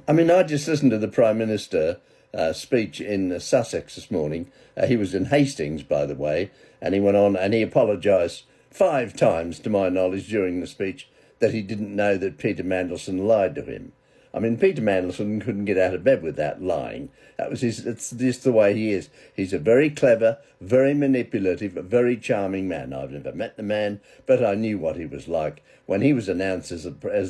I mean, I just listened to the Prime Minister speech in Sussex this morning. He was in Hastings, by the way, and he went on and he apologised 5 times, to my knowledge, during the speech that he didn't know that Peter Mandelson lied to him. I mean, Peter Mandelson couldn't get out of bed without lying. That was his. It's just the way he is. He's a very clever, very manipulative, very charming man. I've never met the man, but I knew what he was like when he was announced as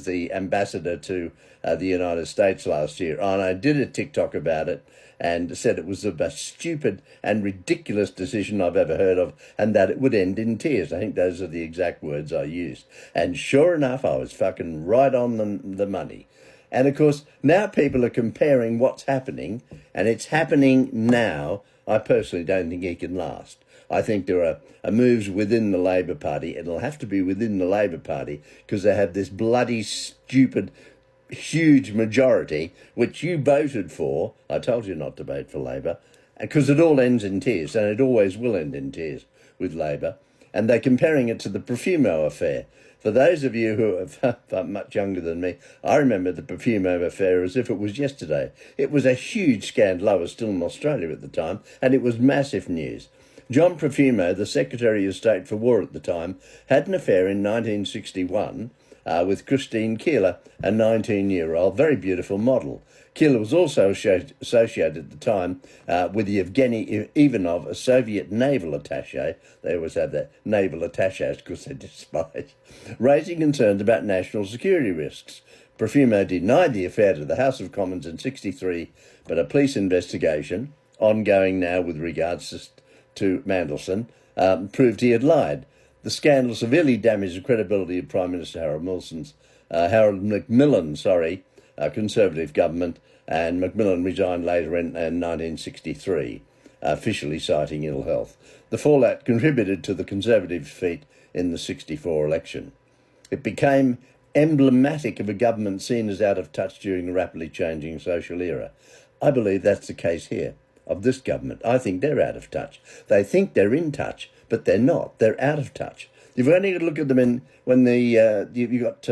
the ambassador to the United States last year. And I did a TikTok about it and said it was the most stupid and ridiculous decision I've ever heard of, and that it would end in tears. I think those are the exact words I used. And sure enough, I was fucking right on the money. And of course, now people are comparing what's happening, and it's happening now. I personally don't think he can last. I think there are moves within the Labor Party. It'll have to be within the Labor Party because they have this bloody stupid, huge majority, which you voted for. I told you not to vote for Labor, because it all ends in tears, and it always will end in tears with Labor. And they're comparing it to the Profumo affair. For those of you who are much younger than me, I remember the Profumo affair as if it was yesterday. It was a huge scandal. I was still in Australia at the time, and it was massive news. John Profumo, the Secretary of State for War at the time, had an affair in 1961 with Christine Keeler, a 19-year-old, very beautiful model. Keeler was also associated at the time with Yevgeny Ivanov, a Soviet naval attaché. They always have that naval attachés because they despise, raising concerns about national security risks. Profumo denied the affair to the House of Commons in '63, but a police investigation, ongoing now with regards to Mandelson, proved he had lied. The scandal severely damaged the credibility of Prime Minister Harold Macmillan, Conservative government, and Macmillan resigned later in 1963, officially citing ill health. The fallout contributed to the Conservative defeat in the '64 election. It became emblematic of a government seen as out of touch during the rapidly changing social era. I believe that's the case here, of this government. I think they're out of touch. They think they're in touch, but they're not. They're out of touch. You've only got to look at them when you've got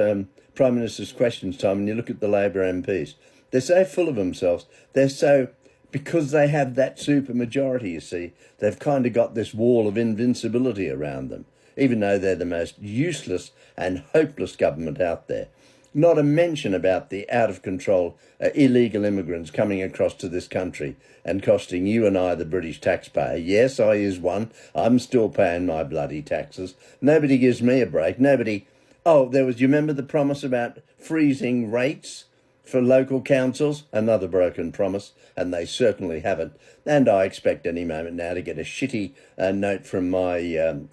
Prime Minister's Questions Time, and you look at the Labor MPs. They're so full of themselves. Because they have that super majority, you see, they've kind of got this wall of invincibility around them, even though they're the most useless and hopeless government out there. Not a mention about the out-of-control illegal immigrants coming across to this country and costing you and I, the British taxpayer. Yes, I is one. I'm still paying my bloody taxes. Nobody gives me a break. Nobody... Oh, you remember the promise about freezing rates for local councils? Another broken promise, and they certainly haven't. And I expect any moment now to get a shitty note from my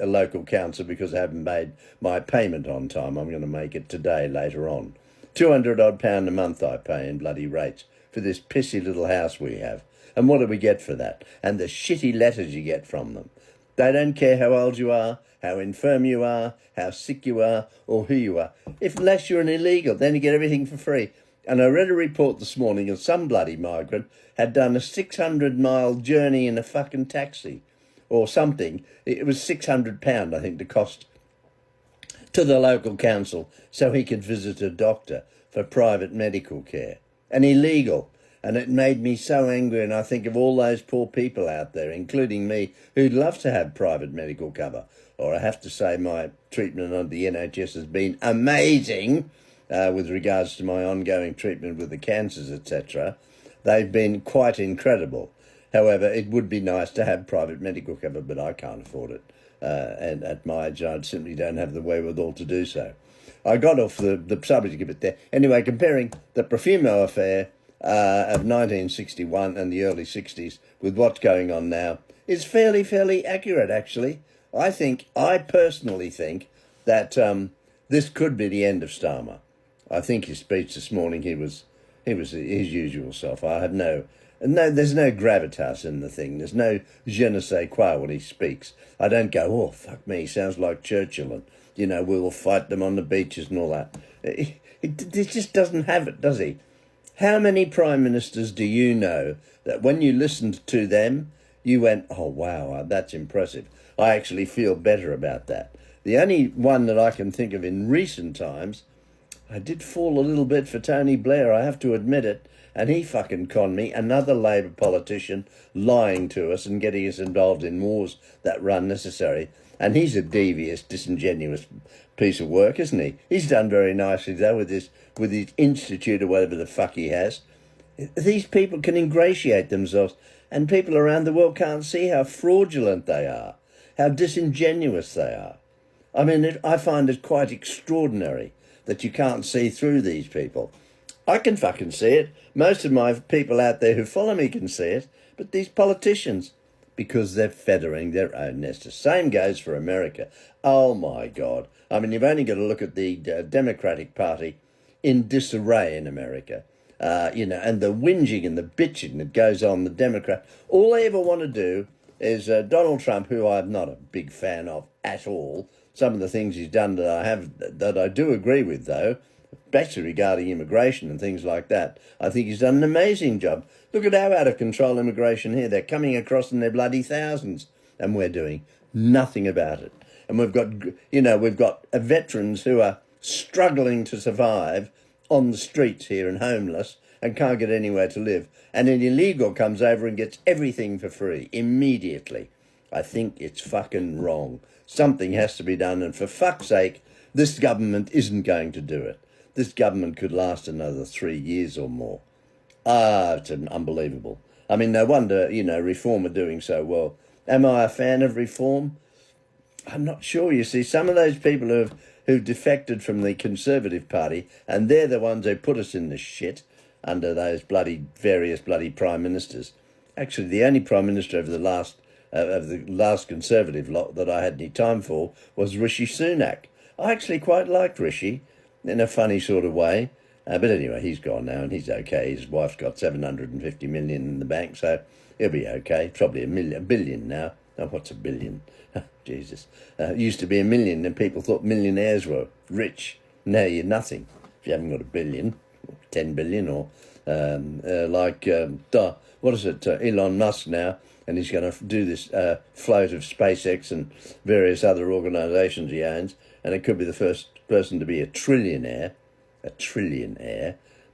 local council because I haven't made my payment on time. I'm going to make it today, later on. £200 a month I pay in bloody rates for this pissy little house we have. And what do we get for that? And the shitty letters you get from them. They don't care how old you are, how infirm you are, how sick you are, or who you are. Unless you're an illegal, then you get everything for free. And I read a report this morning of some bloody migrant had done a 600-mile journey in a fucking taxi or something. It was £600, I think, the cost to the local council so he could visit a doctor for private medical care. And illegal. And it made me so angry, and I think of all those poor people out there, including me, who'd love to have private medical cover. Or I have to say my treatment under the NHS has been amazing with regards to my ongoing treatment with the cancers, etc. They've been quite incredible. However, it would be nice to have private medical cover, but I can't afford it. And at my age, I simply don't have the wherewithal to do so. I got off the subject a bit there. Anyway, comparing the Profumo affair of 1961 and the early 60s with what's going on now is fairly accurate, actually. I personally think that this could be the end of Starmer. I think his speech this morning, he was his usual self. There's no gravitas in the thing. There's no je ne sais quoi when he speaks. I don't go, oh, fuck me, sounds like Churchill, and, we'll fight them on the beaches and all that. It just doesn't have it, does he? How many prime ministers do you know that when you listened to them, you went, oh, wow, that's impressive. I actually feel better about that. The only one that I can think of in recent times, I did fall a little bit for Tony Blair, I have to admit it. And he fucking conned me, another Labor politician lying to us and getting us involved in wars that were unnecessary. And he's a devious, disingenuous piece of work, isn't he? He's done very nicely, though, with his institute or whatever the fuck he has. These people can ingratiate themselves, and people around the world can't see how fraudulent they are, how disingenuous they are. I mean, I find it quite extraordinary that you can't see through these people. I can fucking see it. Most of my people out there who follow me can see it. But these politicians, because they're feathering their own nest. The same goes for America. Oh, my God. I mean, you've only got to look at the Democratic Party in disarray in America. And the whinging and the bitching that goes on, the Democrat. All they ever want to do is Donald Trump, who I'm not a big fan of at all. Some of the things he's done that I do agree with, though, especially regarding immigration and things like that. I think he's done an amazing job. Look at how out of control immigration here. They're coming across in their bloody thousands, and we're doing nothing about it. And we've got veterans who are struggling to survive on the streets here and homeless and can't get anywhere to live. And an illegal comes over and gets everything for free immediately. I think it's fucking wrong. Something has to be done, and for fuck's sake, this government isn't going to do it. This government could last another 3 years or more. It's unbelievable. I mean, no wonder, Reform are doing so well. Am I a fan of Reform? I'm not sure. You see, some of those people who defected from the Conservative Party, and they're the ones who put us in this shit under those various bloody prime ministers. Actually, the only prime minister over the last Conservative lot that I had any time for was Rishi Sunak. I actually quite liked Rishi in a funny sort of way. But anyway, he's gone now and he's okay. His wife's got 750 million in the bank, so he'll be okay. Probably a billion now. Oh, what's a billion? Jesus. It used to be a million, and people thought millionaires were rich. Now you're nothing if you haven't got a billion, 10 billion, or what is it, Elon Musk now, and he's going to do this float of SpaceX and various other organisations he owns, and it could be the first person to be a trillionaire,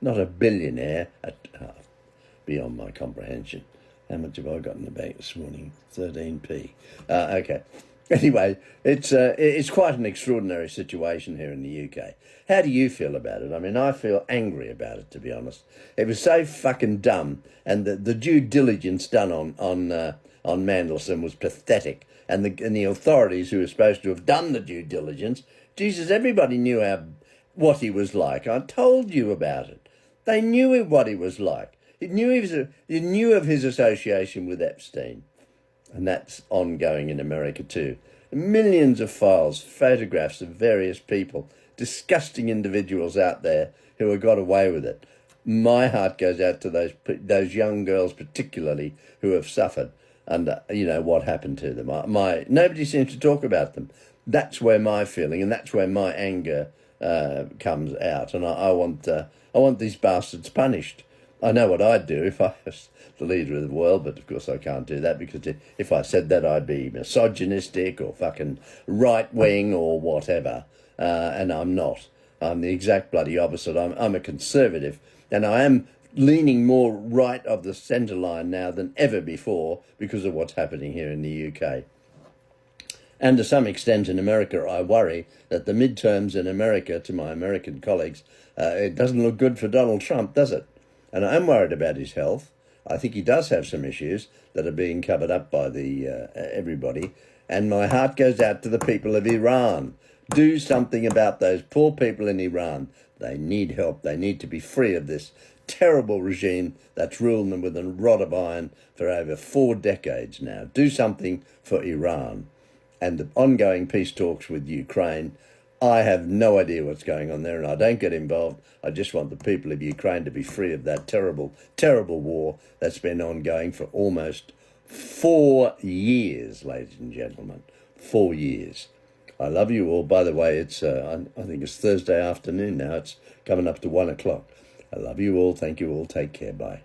not a billionaire, beyond my comprehension. How much have I got in the bank this morning? 13p. Okay. Anyway, it's quite an extraordinary situation here in the UK. How do you feel about it? I mean, I feel angry about it, to be honest. It was so fucking dumb, and the due diligence done on Mandelson was pathetic. And the authorities who were supposed to have done the due diligence, Jesus, everybody knew what he was like. I told you about it. They knew what he was like. He knew of his association with Epstein, and that's ongoing in America too. Millions of files, photographs of various people, disgusting individuals out there who have got away with it. My heart goes out to those young girls, particularly, who have suffered under what happened to them. Nobody seems to talk about them. That's where my feeling and that's where my anger comes out, and I want these bastards punished. I know what I'd do if I was the leader of the world, but of course I can't do that, because if I said that, I'd be misogynistic or fucking right-wing or whatever, and I'm not. I'm the exact bloody opposite. I'm a conservative, and I am leaning more right of the centre line now than ever before because of what's happening here in the UK. And to some extent in America, I worry that the midterms in America, to my American colleagues, it doesn't look good for Donald Trump, does it? And I am worried about his health. I think he does have some issues that are being covered up by everybody. And my heart goes out to the people of Iran. Do something about those poor people in Iran. They need help. They need to be free of this terrible regime that's ruled them with a rod of iron for over 4 decades now. Do something for Iran. And the ongoing peace talks with Ukraine, I have no idea what's going on there, and I don't get involved. I just want the people of Ukraine to be free of that terrible, terrible war that's been ongoing for almost 4 years, ladies and gentlemen. 4 years. I love you all. By the way, it's I think it's Thursday afternoon now. It's coming up to 1 o'clock. I love you all. Thank you all. Take care. Bye.